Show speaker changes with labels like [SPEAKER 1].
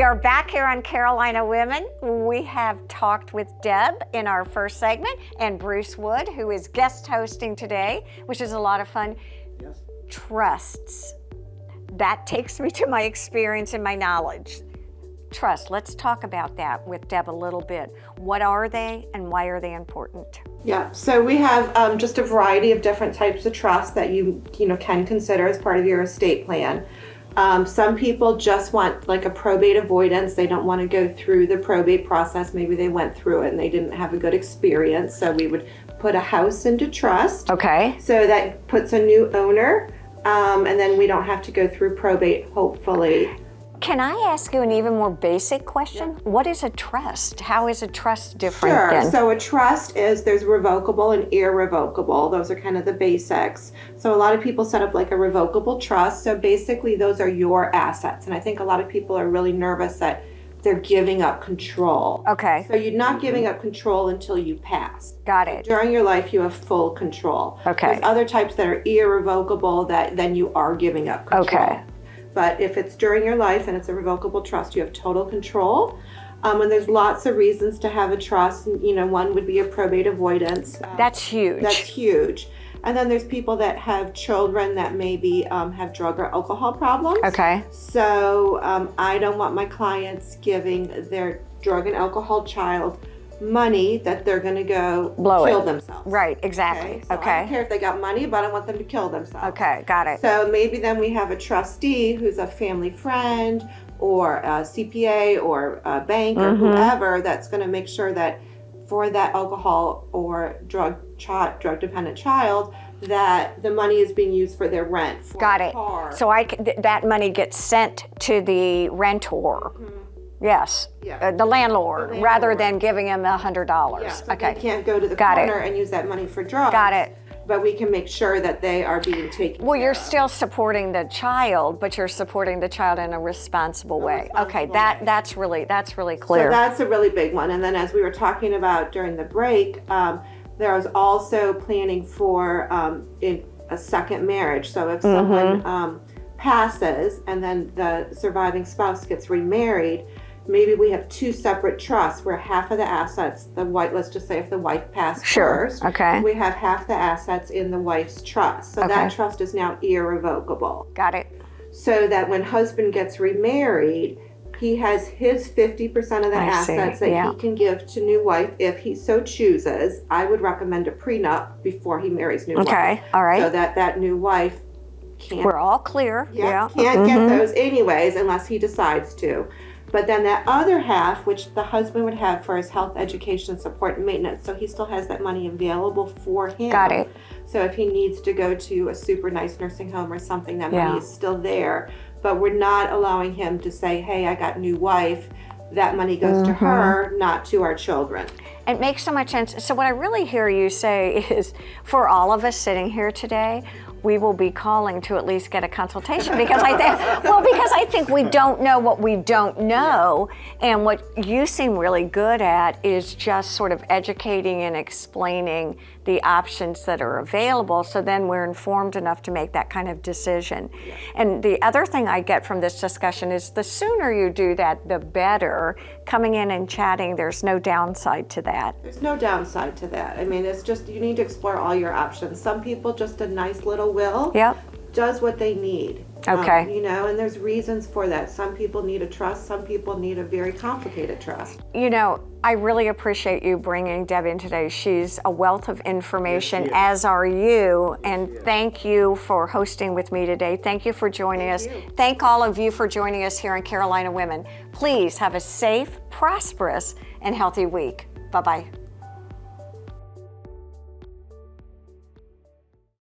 [SPEAKER 1] We are back here on Carolina Women. We have talked with Deb in our first segment and Bruce Wood, who is guest hosting today, which is a lot of fun.
[SPEAKER 2] Yes.
[SPEAKER 1] Trusts. That takes me to my experience and my knowledge. Trust, let's talk about that with Deb a little bit. What are they and why are they important?
[SPEAKER 3] Yeah, so we have just a variety of different types of trusts that you can consider as part of your estate plan. Some people just want like a probate avoidance. They don't want to go through the probate process. Maybe they went through it and they didn't have a good experience. So we would put a house into trust.
[SPEAKER 1] Okay.
[SPEAKER 3] So that puts a new owner, and then we don't have to go through probate, hopefully.
[SPEAKER 1] Can I ask you an even more basic question? Yeah. What is a trust? How is a trust different
[SPEAKER 3] Sure.
[SPEAKER 1] then?
[SPEAKER 3] So a trust there's revocable and irrevocable. Those are kind of the basics. So a lot of people set up like a revocable trust. So basically those are your assets. And I think a lot of people are really nervous that they're giving up control.
[SPEAKER 1] Okay.
[SPEAKER 3] So you're not giving up control until you pass.
[SPEAKER 1] Got it.
[SPEAKER 3] During your life, you have full control.
[SPEAKER 1] Okay.
[SPEAKER 3] There's other types that are irrevocable that then you are giving up control.
[SPEAKER 1] Okay.
[SPEAKER 3] But if it's during your life and it's a revocable trust, you have total control. And there's lots of reasons to have a trust. One would be a probate avoidance.
[SPEAKER 1] That's huge.
[SPEAKER 3] That's huge. And then there's people that have children that maybe have drug or alcohol problems.
[SPEAKER 1] Okay.
[SPEAKER 3] So I don't want my clients giving their drug and alcohol child money that they're going to go kill themselves.
[SPEAKER 1] Right, exactly.
[SPEAKER 3] So I don't care if they got money, but I don't want them to kill themselves.
[SPEAKER 1] Okay, got it.
[SPEAKER 3] So maybe then we have a trustee who's a family friend or a CPA or a bank or whoever that's going to make sure that for that alcohol or drug dependent child that the money is being used for their rent. For
[SPEAKER 1] got it.
[SPEAKER 3] Car.
[SPEAKER 1] So that money gets sent to the rentor. Yes,
[SPEAKER 3] Yeah.
[SPEAKER 1] the landlord, rather than giving him $100.
[SPEAKER 3] Yeah, so
[SPEAKER 1] okay.
[SPEAKER 3] they can't go to the corner and use that money for drugs.
[SPEAKER 1] Got it.
[SPEAKER 3] But we can make sure that they are being taken
[SPEAKER 1] Well,
[SPEAKER 3] care
[SPEAKER 1] you're
[SPEAKER 3] of.
[SPEAKER 1] still supporting the child, but you're supporting the child in a responsible way. Okay, that's really clear.
[SPEAKER 3] So that's a really big one. And then as we were talking about during the break, there was also planning for a second marriage. So if someone passes and then the surviving spouse gets remarried, maybe we have two separate trusts where half of the assets, let's just say if the wife passed first, we have half the assets in the wife's trust. So that trust is now irrevocable.
[SPEAKER 1] Got it.
[SPEAKER 3] So that when husband gets remarried, he has his 50% of the assets that he can give to new wife if he so chooses. I would recommend a prenup before he marries new wife.
[SPEAKER 1] Okay, all right.
[SPEAKER 3] So that new wife can't.
[SPEAKER 1] We're all clear.
[SPEAKER 3] Can't get those anyways unless he decides to. But then that other half, which the husband would have for his health, education, support, and maintenance, so he still has that money available for him.
[SPEAKER 1] Got it.
[SPEAKER 3] So if he needs to go to a super nice nursing home or something, that money is still there. But we're not allowing him to say, hey, I got a new wife. That money goes to her, not to our children.
[SPEAKER 1] It makes so much sense. So what I really hear you say is, for all of us sitting here today, we will be calling to at least get a consultation because I think we don't know what we don't know, and what you seem really good at is just sort of educating and explaining the options that are available, so then we're informed enough to make that kind of decision. And the other thing I get from this discussion is the sooner you do that, the better. Coming in and chatting, there's no downside to that.
[SPEAKER 3] There's no downside to that. I mean, it's just you need to explore all your options. Some people, just a nice little will does what they need.
[SPEAKER 1] Okay.
[SPEAKER 3] And there's reasons for that. Some people need a trust. Some people need a very complicated trust.
[SPEAKER 1] I really appreciate you bringing Deb in today. She's a wealth of information, as are you. And thank you for hosting with me today. Thank you for joining us. Thank all of you for joining us here on Carolina Women. Please have a safe, prosperous, and healthy week. Bye-bye.